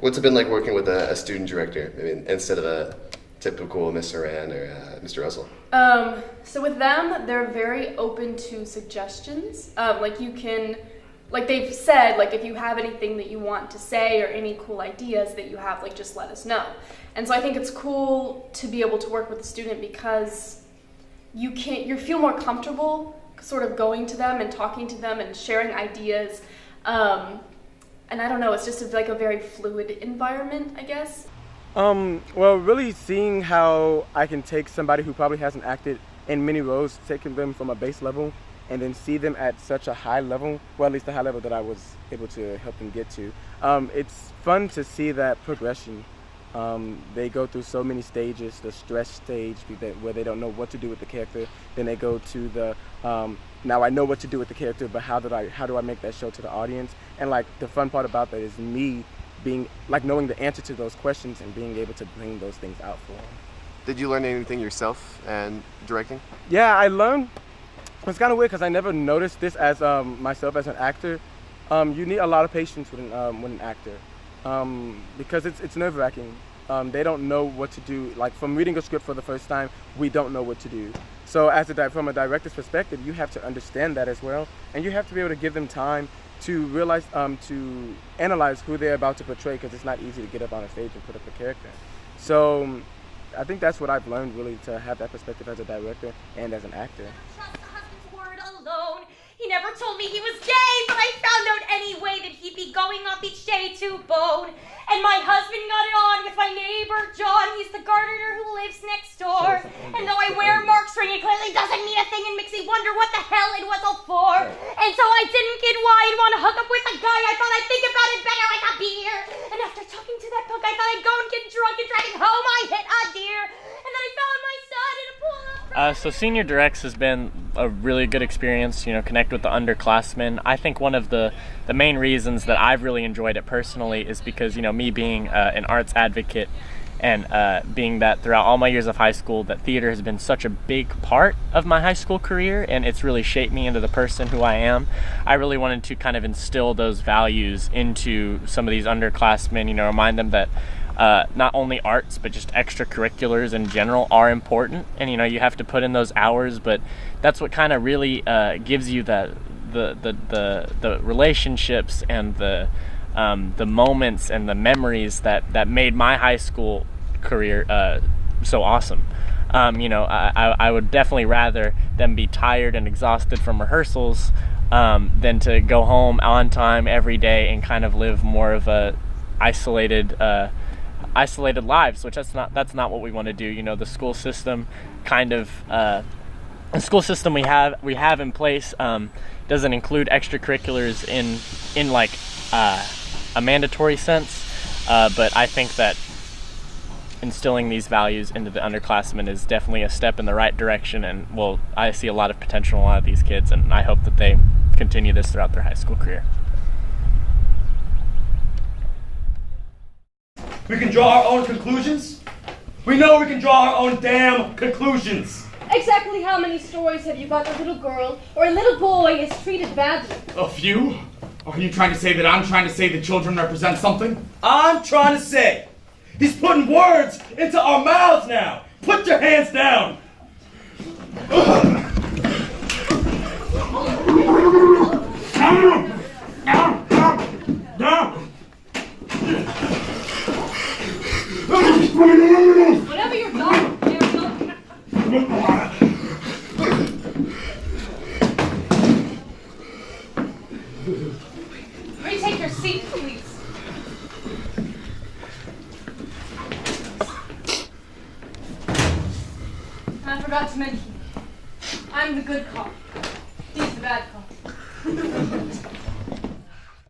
What's it been like working with a student director, instead of a typical Miss Horan or Mr. Russell? So with them, they're very open to suggestions. Like they've said, like if you have anything that you want to say or any cool ideas that you have, like just let us know. And so I think it's cool to be able to work with a student because you feel more comfortable sort of going to them and talking to them and sharing ideas. And I don't know, it's just like a very fluid environment, I guess. Well, really seeing how I can take somebody who probably hasn't acted in many roles, taking them from a base level, and then see them at such a high level, well, at least the high level that I was able to help them get to. It's fun to see that progression. They go through so many stages, the stress stage where they don't know what to do with the character. Then they go to the, now I know what to do with the character, but how do I make that show to the audience? And like the fun part about that is me being, like knowing the answer to those questions and being able to bring those things out for them. Did you learn anything yourself and directing? Yeah, I learned. It's kind of weird because I never noticed this as myself as an actor. You need a lot of patience with an actor because it's nerve-wracking. They don't know what to do. Like from reading a script for the first time, we don't know what to do. So from a director's perspective, you have to understand that as well, and you have to be able to give them time to realize, to analyze who they're about to portray, because it's not easy to get up on a stage and put up a character. So I think that's what I've learned, really, to have that perspective as a director and as an actor. Trust the husband's word alone. He never told me he was gay, but I found out anyway that he'd be going off each day to bone. And my husband got it on with my neighbor, John. He's the gardener who lives next door. And though I wear Mark's ring, it clearly doesn't mean a thing and makes me wonder what the hell it was all for. And so I didn't get why I'd want to hook up with a guy. I thought I'd think about it better like a beer. And after talking to that punk, I thought I'd go and get drunk, and driving home I hit a deer. And then I found my son in a pool of... So Senior Directs has been a really good experience, connect with the underclassmen. I think one of the main reasons that I've really enjoyed it personally is because, me being an arts advocate and being that throughout all my years of high school, that theater has been such a big part of my high school career, and it's really shaped me into the person who I am. I really wanted to kind of instill those values into some of these underclassmen, remind them that not only arts but just extracurriculars in general are important, and you have to put in those hours, but that's what kind of really gives you the relationships and the moments and the memories that made my high school career so awesome. I would definitely rather them be tired and exhausted from rehearsals than to go home on time every day and kind of live more of a isolated lives, which that's not what we want to do. The school system the school system we have in place doesn't include extracurriculars in like a mandatory sense, but I think that instilling these values into the underclassmen is definitely a step in the right direction, and I see a lot of potential in a lot of these kids, and I hope that they continue this throughout their high school career. We can draw our own conclusions. We know we can draw our own damn conclusions. Exactly how many stories have you got a little girl or a little boy is treated badly? A few? Are you trying to say that I'm trying to say that children represent something? I'm trying to say he's putting words into our mouths now. Put your hands down. Whatever you're done, retake your seat, please. I forgot to mention, I'm the good cop. He's the bad cop.